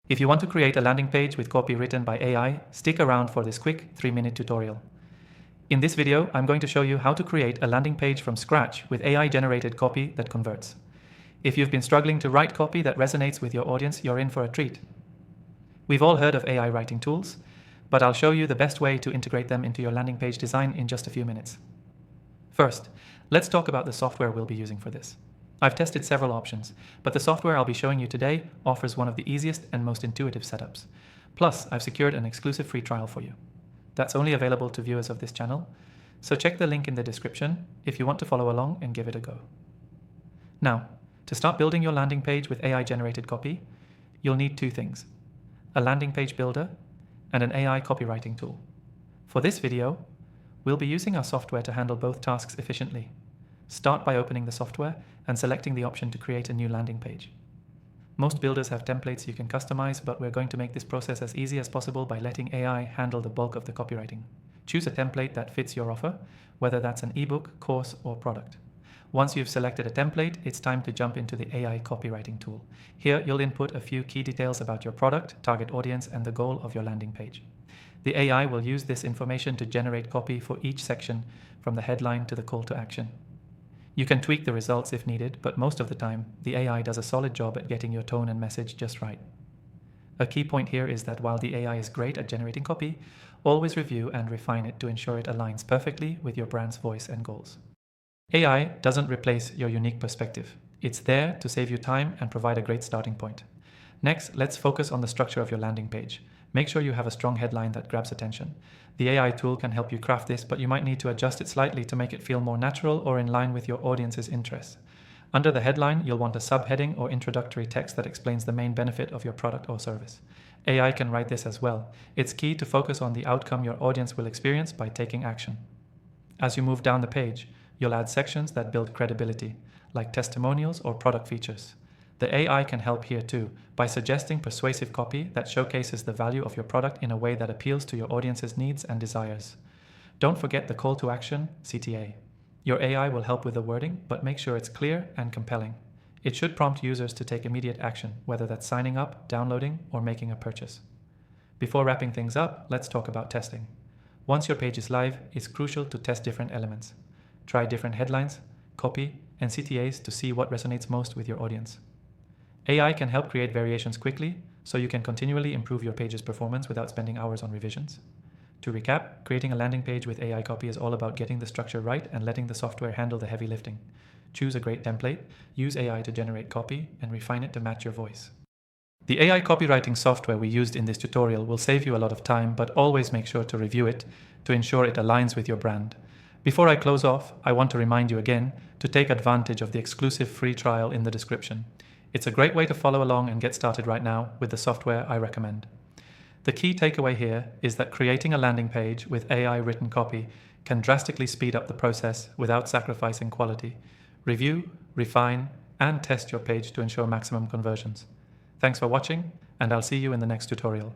If you want to create a landing page with copy written by AI, stick around for this quick 3-minute tutorial. In this video, I'm going to show you how to create a landing page from scratch with AI-generated copy that converts. If you've been struggling to write copy that resonates with your audience, you're in for a treat. We've all heard of AI writing tools, but I'll show you the best way to integrate them into your landing page design in just a few minutes. First, let's talk about the software we'll be using for this. I've tested several options, but the software I'll be showing you today offers one of the easiest and most intuitive setups. Plus, I've secured an exclusive free trial for you. That's only available to viewers of this channel, so check the link in the description if you want to follow along and give it a go. Now, to start building your landing page with AI-generated copy, you'll need two things: a landing page builder and an AI copywriting tool. For this video, we'll be using our software to handle both tasks efficiently. Start by opening the software and selecting the option to create a new landing page. Most builders have templates you can customize, but we're going to make this process as easy as possible by letting AI handle the bulk of the copywriting. Choose a template that fits your offer, whether that's an ebook, course, or product. Once you've selected a template, it's time to jump into the AI copywriting tool. Here, you'll input a few key details about your product, target audience, and the goal of your landing page. The AI will use this information to generate copy for each section, from the headline to the call to action. You can tweak the results if needed, but most of the time, the AI does a solid job at getting your tone and message just right. A key point here is that while the AI is great at generating copy, always review and refine it to ensure it aligns perfectly with your brand's voice and goals. AI doesn't replace your unique perspective. It's there to save you time and provide a great starting point. Next, let's focus on the structure of your landing page. Make sure you have a strong headline that grabs attention. The AI tool can help you craft this, but you might need to adjust it slightly to make it feel more natural or in line with your audience's interests. Under the headline, you'll want a subheading or introductory text that explains the main benefit of your product or service. AI can write this as well. It's key to focus on the outcome your audience will experience by taking action. As you move down the page, you'll add sections that build credibility, like testimonials or product features. The AI can help here too, by suggesting persuasive copy that showcases the value of your product in a way that appeals to your audience's needs and desires. Don't forget the call to action, CTA. Your AI will help with the wording, but make sure it's clear and compelling. It should prompt users to take immediate action, whether that's signing up, downloading, or making a purchase. Before wrapping things up, let's talk about testing. Once your page is live, it's crucial to test different elements. Try different headlines, copy, and CTAs to see what resonates most with your audience. AI can help create variations quickly, so you can continually improve your page's performance without spending hours on revisions. To recap, creating a landing page with AI copy is all about getting the structure right and letting the software handle the heavy lifting. Choose a great template, use AI to generate copy, and refine it to match your voice. The AI copywriting software we used in this tutorial will save you a lot of time, but always make sure to review it to ensure it aligns with your brand. Before I close off, I want to remind you again to take advantage of the exclusive free trial in the description. It's a great way to follow along and get started right now with the software I recommend. The key takeaway here is that creating a landing page with AI written copy can drastically speed up the process without sacrificing quality. Review, refine, and test your page to ensure maximum conversions. Thanks for watching, and I'll see you in the next tutorial.